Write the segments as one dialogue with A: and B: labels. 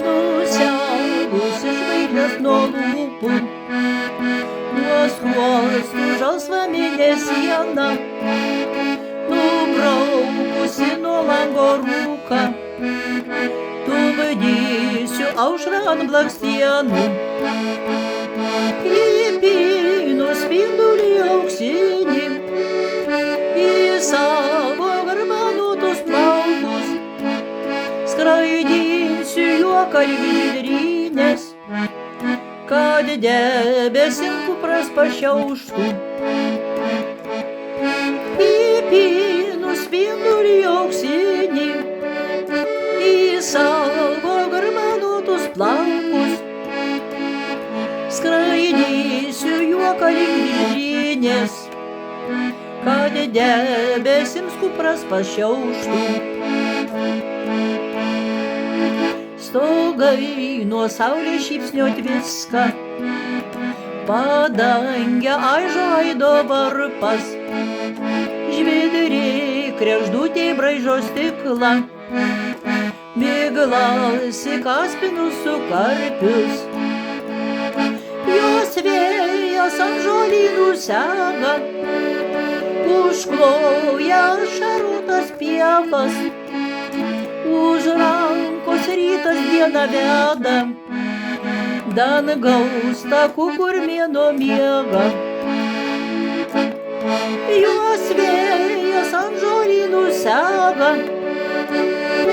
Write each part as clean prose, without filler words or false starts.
A: Nusiaugusi žvaigždės nuo lūpų, nuo skruostų žalsva mėnesiena, nubraukusi nuo lango rūką, tupdysiu aušrą ant blakstienų. Įpynu spindulį auksinį į savo garbanuotus plaukus, skraidinsiu juoką lyg žydrynės, kad debesim kupras pašiauštų. Įpynu spindulį auksinį į savo garbanuotus plaukus, skraidinsiu juoką lyg žydrynės, kad debesims kupras pašiauštų. Stogai nuo saulės šypsnio tviska, padangę aižo aido varpas, žvidri kregždutė braižo stiklą, miglas į kaspinus sukarpius. Jos vėjas ant žolynų sega, užkloja šaruotas pievas, už rankos rytas dieną veda, dangaus takų, kur mėnuo miega. Jos vėjas ant žolynų sega,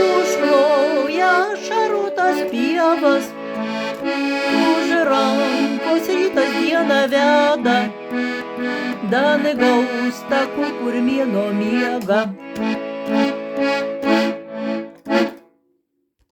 A: užkloja šaruotas pievas, už rankos rytas dieną veda, dangaus takų, kur mėnuo miega.